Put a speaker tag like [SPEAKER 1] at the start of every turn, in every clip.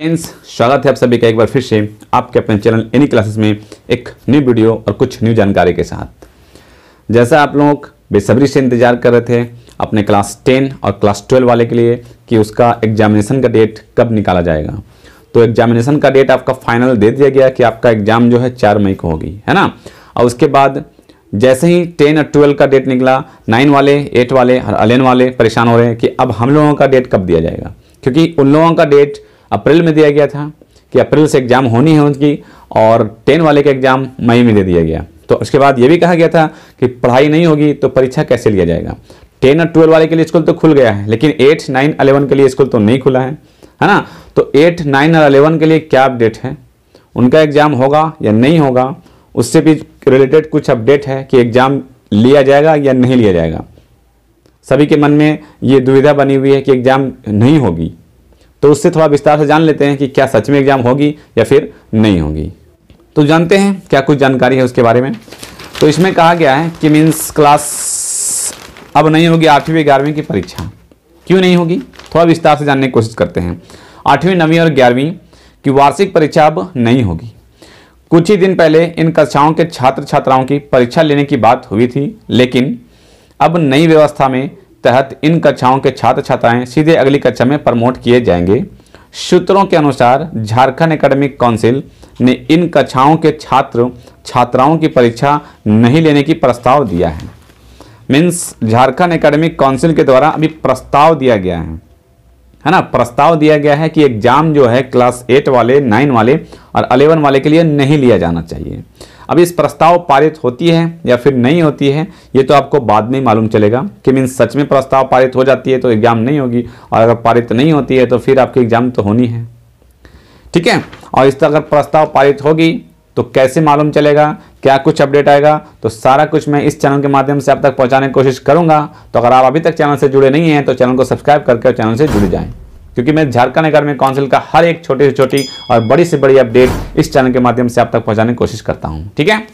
[SPEAKER 1] Friends, स्वागत है आप सभी का एक बार फिर से आपके अपने चैनल एनी क्लासेस में एक न्यू वीडियो और कुछ न्यू जानकारी के साथ। जैसा आप लोग बेसब्री से इंतजार कर रहे थे अपने क्लास 10 और क्लास 12 वाले के लिए कि उसका एग्जामिनेशन का डेट कब निकाला जाएगा, तो एग्जामिनेशन का डेट आपका फाइनल दे दिया गया कि आपका एग्जाम जो है 4 मई को होगी, है ना। और उसके बाद जैसे ही 10 और 12 का डेट निकला, 9 वाले, 8 वाले और 11 वाले परेशान हो रहे हैं कि अब हम लोगों का डेट कब दिया जाएगा, क्योंकि उन लोगों का डेट अप्रैल में दिया गया था कि अप्रैल से एग्ज़ाम होनी है उनकी, और 10 वाले का एग्ज़ाम मई में दे दिया गया। तो उसके बाद ये भी कहा गया था कि पढ़ाई नहीं होगी तो परीक्षा कैसे लिया जाएगा। 10 और 12 वाले के लिए स्कूल तो खुल गया है, लेकिन 8, 9, 11 के लिए स्कूल तो नहीं खुला है ना। तो 8, 9 और 11 के लिए क्या अपडेट है, उनका एग्ज़ाम होगा या नहीं होगा, उससे भी रिलेटेड कुछ अपडेट है कि एग्ज़ाम लिया जाएगा या नहीं लिया जाएगा। सभी के मन में ये दुविधा बनी हुई है कि एग्ज़ाम नहीं होगी, तो उससे थोड़ा विस्तार से जान लेते हैं कि क्या सच में एग्ज़ाम होगी या फिर नहीं होगी। तो जानते हैं क्या कुछ जानकारी है उसके बारे में। तो इसमें कहा गया है कि मीन्स क्लास अब नहीं होगी 8वीं 11वीं की परीक्षा। क्यों नहीं होगी, थोड़ा विस्तार से जानने की कोशिश करते हैं। 8वीं 9वीं और 11वीं की वार्षिक परीक्षा अब नहीं होगी। कुछ ही दिन पहले इन कक्षाओं के छात्र छात्राओं की परीक्षा लेने की बात हुई थी, लेकिन अब नई व्यवस्था में तहत इन कक्षाओं के छात्र छात्राएं सीधे अगली कक्षा में प्रमोट किए जाएंगे। सूत्रों के अनुसार झारखंड एकेडमिक काउंसिल ने इन कक्षाओं के छात्र छात्राओं की परीक्षा नहीं लेने की प्रस्ताव दिया है। मीन्स झारखंड एकेडमिक काउंसिल के द्वारा अभी प्रस्ताव दिया गया है ना, प्रस्ताव दिया गया है कि एग्जाम जो है क्लास 8 वाले, 9 वाले और 11 वाले के लिए नहीं लिया जाना चाहिए। अब इस प्रस्ताव पारित होती है या फिर नहीं होती है, ये तो आपको बाद में मालूम चलेगा कि मीन्स सच में प्रस्ताव पारित हो जाती है तो एग्जाम नहीं होगी, और अगर पारित नहीं होती है तो फिर आपकी एग्जाम तो होनी है, ठीक है। और इस तरह अगर प्रस्ताव पारित होगी तो कैसे मालूम चलेगा, क्या कुछ अपडेट आएगा, तो सारा कुछ मैं इस चैनल के माध्यम से आप तक पहुंचाने की कोशिश करूंगा। तो अगर आप अभी तक चैनल से जुड़े नहीं हैं तो चैनल को सब्सक्राइब करके चैनल से जुड़ जाएं, क्योंकि मैं झारखंड एकेडमिक काउंसिल का हर एक छोटी से छोटी और बड़ी से बड़ी अपडेट इस चैनल के माध्यम से आप तक पहुंचाने की कोशिश करता हूं, ठीक है।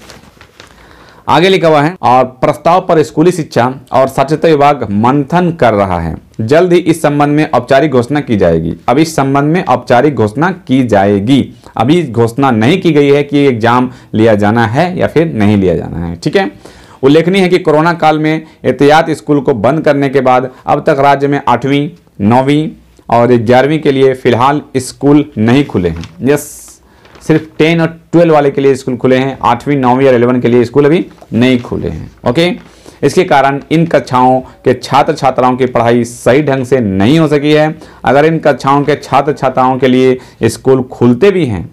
[SPEAKER 1] आगे लिखा हुआ है, और प्रस्ताव पर स्कूली शिक्षा और साक्षरता विभाग मंथन कर रहा है। जल्द ही इस संबंध में औपचारिक घोषणा की जाएगी। अब इस संबंध में औपचारिक घोषणा की जाएगी, अभी घोषणा नहीं की गई है कि एग्जाम लिया जाना है या फिर नहीं लिया जाना है, ठीक है। उल्लेखनीय है कि कोरोना काल में एहतियात स्कूल को बंद करने के बाद अब तक राज्य में 8वीं 9वीं और 11वीं के लिए फिलहाल स्कूल नहीं खुले हैं। यस, सिर्फ 10 और 12 वाले के लिए स्कूल खुले हैं, 8वीं 9वीं और 11 के लिए स्कूल अभी नहीं खुले हैं, ओके। इसके कारण इन कक्षाओं के छात्र छात्राओं की पढ़ाई सही ढंग से नहीं हो सकी है। अगर इन कक्षाओं के छात्र छात्राओं के लिए स्कूल खुलते भी हैं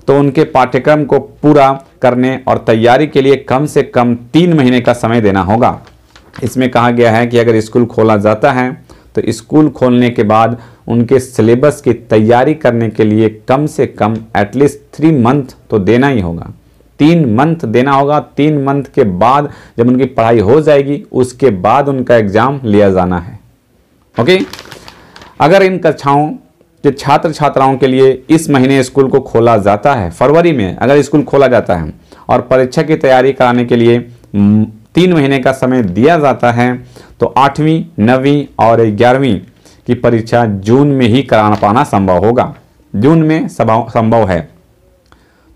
[SPEAKER 1] तो उनके पाठ्यक्रम को पूरा करने और तैयारी के लिए कम से कम 3 महीने का समय देना होगा। इसमें कहा गया है कि अगर स्कूल खोला जाता है तो स्कूल खोलने के बाद उनके सिलेबस की तैयारी करने के लिए कम से कम एटलीस्ट 3 मंथ तो देना ही होगा, 3 मंथ देना होगा। 3 मंथ के बाद जब उनकी पढ़ाई हो जाएगी उसके बाद उनका एग्जाम लिया जाना है, ओके। अगर इन कक्षाओं के छात्र छात्राओं के लिए इस महीने स्कूल को खोला जाता है, फरवरी में अगर स्कूल खोला जाता है और परीक्षा की तैयारी कराने के लिए 3 महीने का समय दिया जाता है, तो 8वीं 9वीं और 11वीं की परीक्षा जून में ही करा पाना संभव होगा। जून में संभव है,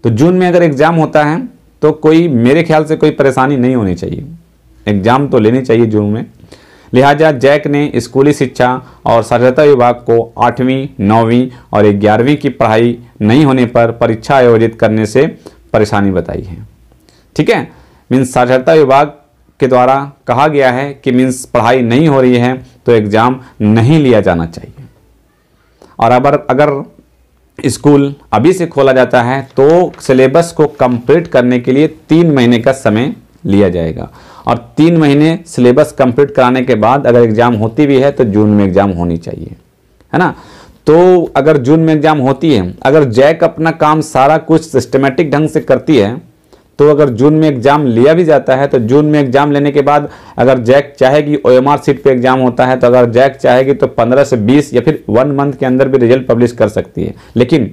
[SPEAKER 1] तो जून में अगर एग्ज़ाम होता है तो कोई मेरे ख्याल से कोई परेशानी नहीं होनी चाहिए, एग्ज़ाम तो लेनी चाहिए जून में। लिहाजा जैक ने स्कूली शिक्षा और साक्षरता विभाग को 8वीं 9वीं और 11वीं की पढ़ाई नहीं होने पर परीक्षा आयोजित करने से परेशानी बताई है, ठीक है। मीन्स साक्षरता विभाग के द्वारा कहा गया है कि मीन्स पढ़ाई नहीं हो रही है तो एग्ज़ाम नहीं लिया जाना चाहिए। और अगर स्कूल अभी से खोला जाता है तो सिलेबस को कंप्लीट करने के लिए 3 महीने का समय लिया जाएगा, और 3 महीने सिलेबस कंप्लीट कराने के बाद अगर एग्ज़ाम होती भी है तो जून में एग्ज़ाम होनी चाहिए, है ना। तो अगर जून में एग्ज़ाम होती है, अगर जैक अपना काम सारा कुछ सिस्टमेटिक ढंग से करती है, तो अगर जून में एग्ज़ाम लिया भी जाता है तो जून में एग्ज़ाम लेने के बाद अगर जैक चाहेगी, OMR सीट पे एग्ज़ाम होता है, तो अगर जैक चाहेगी तो 15 से 20 या फिर 1 मंथ के अंदर भी रिजल्ट पब्लिश कर सकती है। लेकिन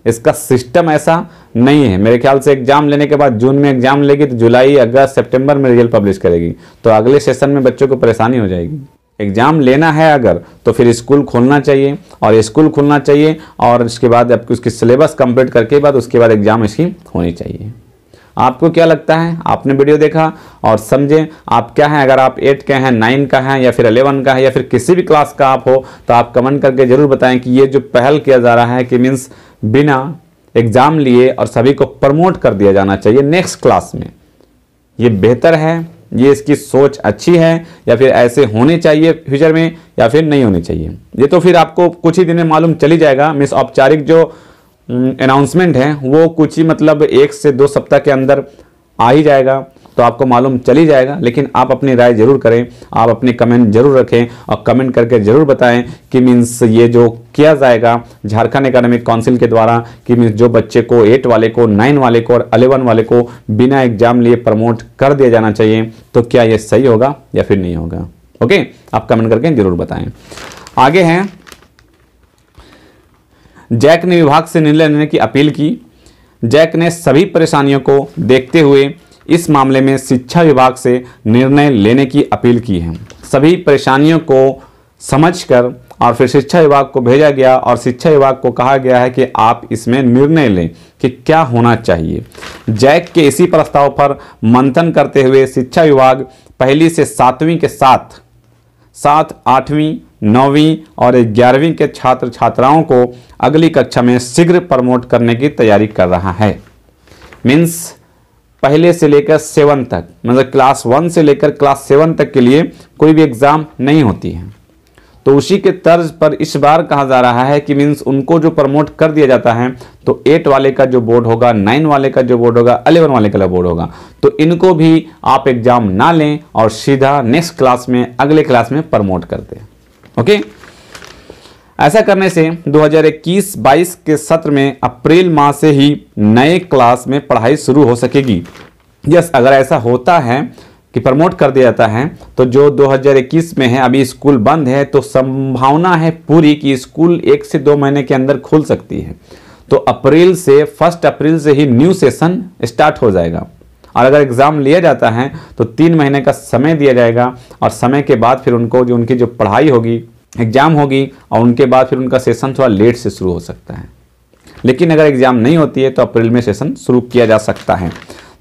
[SPEAKER 1] इसका सिस्टम ऐसा नहीं है। मेरे ख्याल से एग्ज़ाम लेने के बाद जून में एग्ज़ाम लेगी तो जुलाई, अगस्त, सितंबर में रिजल्ट पब्लिश करेगी, तो अगले सेशन में बच्चों को परेशानी हो जाएगी। एग्ज़ाम लेना है अगर तो फिर स्कूल खोलना चाहिए, और स्कूल खुलना चाहिए और उसके बाद आपकी उसकी सिलेबस कंप्लीट करके बाद उसके बाद एग्ज़ाम इसकी होनी चाहिए। आपको क्या लगता है? आपने वीडियो देखा और समझे आप क्या हैं, अगर आप 8 के हैं, 9 का हैं, या फिर 11 का है, या फिर किसी भी क्लास का आप हो, तो आप कमेंट करके ज़रूर बताएं कि ये जो पहल किया जा रहा है कि मीन्स बिना एग्ज़ाम लिए और सभी को प्रमोट कर दिया जाना चाहिए नेक्स्ट क्लास में, ये बेहतर है, ये इसकी सोच अच्छी है, या फिर ऐसे होने चाहिए फ्यूचर में, या फिर नहीं होनी चाहिए? ये तो फिर आपको कुछ ही दिन में मालूम चली जाएगा। मीन्स औपचारिक जो अनाउंसमेंट है वो कुछ ही मतलब 1 से 2 सप्ताह के अंदर आ ही जाएगा, तो आपको मालूम चली जाएगा। लेकिन आप अपनी राय जरूर करें, आप अपने कमेंट जरूर रखें और कमेंट करके जरूर बताएं कि मीन्स ये जो किया जाएगा झारखंड एकेडमिक काउंसिल के द्वारा कि मीन्स जो बच्चे को 8 वाले को, 9 वाले को और 11 वाले को बिना एग्जाम लिए प्रमोट कर दिया जाना चाहिए, तो क्या ये सही होगा या फिर नहीं होगा? ओके, आप कमेंट करके जरूर बताएं। आगे हैं, जैक ने विभाग से निर्णय लेने की अपील की। जैक ने सभी परेशानियों को देखते हुए इस मामले में शिक्षा विभाग से निर्णय लेने की अपील की है। सभी परेशानियों को समझकर और फिर शिक्षा विभाग को भेजा गया और शिक्षा विभाग को कहा गया है कि आप इसमें निर्णय लें कि क्या होना चाहिए। जैक के इसी प्रस्ताव पर मंथन करते हुए शिक्षा विभाग 1ली से 7वीं के साथ 7, 8वीं, 9वीं और 11वीं के छात्र छात्राओं को अगली कक्षा में शीघ्र प्रमोट करने की तैयारी कर रहा है। मीन्स पहले से लेकर 7 तक, मतलब क्लास 1 से लेकर क्लास 7 तक के लिए कोई भी एग्ज़ाम नहीं होती है, तो उसी के तर्ज पर इस बार कहा जा रहा है कि मीन्स उनको जो प्रमोट कर दिया जाता है, तो 8 वाले का जो बोर्ड होगा, 9 वाले का जो बोर्ड होगा, 11 वाले का बोर्ड होगा, तो इनको भी आप एग्ज़ाम ना लें और सीधा नेक्स्ट क्लास में, अगले क्लास में प्रमोट कर दें। ओके, ऐसा करने से 2021-22 के सत्र में अप्रैल माह से ही नए क्लास में पढ़ाई शुरू हो सकेगी। यस, अगर ऐसा होता है कि प्रमोट कर दिया जाता है, तो जो 2021 में है, अभी स्कूल बंद है, तो संभावना है पूरी कि स्कूल 1 से 2 महीने के अंदर खुल सकती है। तो अप्रैल से 1 अप्रैल से ही न्यू सेशन स्टार्ट हो जाएगा। और अगर एग्ज़ाम लिया जाता है तो 3 महीने का समय दिया जाएगा, और समय के बाद फिर उनको जो उनकी जो पढ़ाई होगी, एग्ज़ाम होगी, और उनके बाद फिर उनका सेशन थोड़ा लेट से शुरू हो सकता है। लेकिन अगर एग्ज़ाम नहीं होती है तो अप्रैल में सेशन शुरू किया जा सकता है।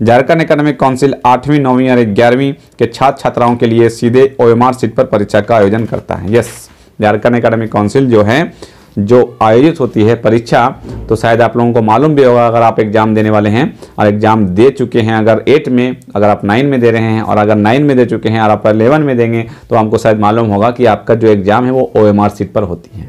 [SPEAKER 1] झारखंड एकेडमिक काउंसिल 8वीं, 9वीं और 11वीं के छात्र छात्राओं के लिए सीधे OMR सीट पर परीक्षा का आयोजन करता है। यस, झारखंड एकेडमिक काउंसिल जो है, जो आयोजित होती है परीक्षा, तो शायद आप लोगों को मालूम भी होगा, अगर आप एग्ज़ाम देने वाले हैं और एग्ज़ाम दे चुके हैं, अगर 8 में, अगर आप 9 में दे रहे हैं, और अगर 9 में दे चुके हैं और आप 11 में देंगे, तो आपको शायद मालूम होगा कि आपका जो एग्ज़ाम है वो OMR सीट पर होती है,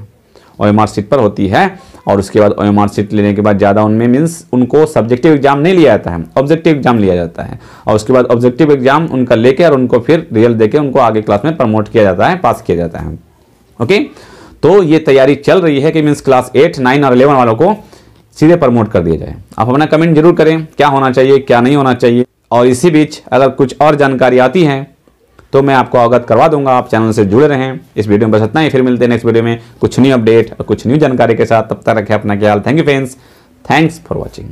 [SPEAKER 1] OMR सीट पर होती है। और उसके बाद OMR सीट लेने के बाद ज़्यादा उनमें मीन्स उनको सब्जेक्टिव एग्जाम नहीं लिया जाता है, ऑब्जेक्टिव एग्जाम लिया जाता है, और उसके बाद ऑब्जेक्टिव एग्जाम उनका लेके और उनको फिर रियल देके उनको आगे क्लास में प्रमोट किया जाता है, पास किया जाता है। ओके, तो ये तैयारी चल रही है कि मीन्स क्लास 8, 9 और 11 वालों को सीधे प्रमोट कर दिया जाए। आप अपना कमेंट जरूर करें, क्या होना चाहिए, क्या नहीं होना चाहिए। और इसी बीच अगर कुछ और जानकारी आती है तो मैं आपको अवगत करवा दूंगा। आप चैनल से जुड़े रहें। इस वीडियो में बस इतना ही, फिर मिलते हैं नेक्स्ट वीडियो में कुछ न्यू अपडेट और कुछ न्यू जानकारी के साथ। तब तक रखें अपना ख्याल। Thank you friends, thanks for watching.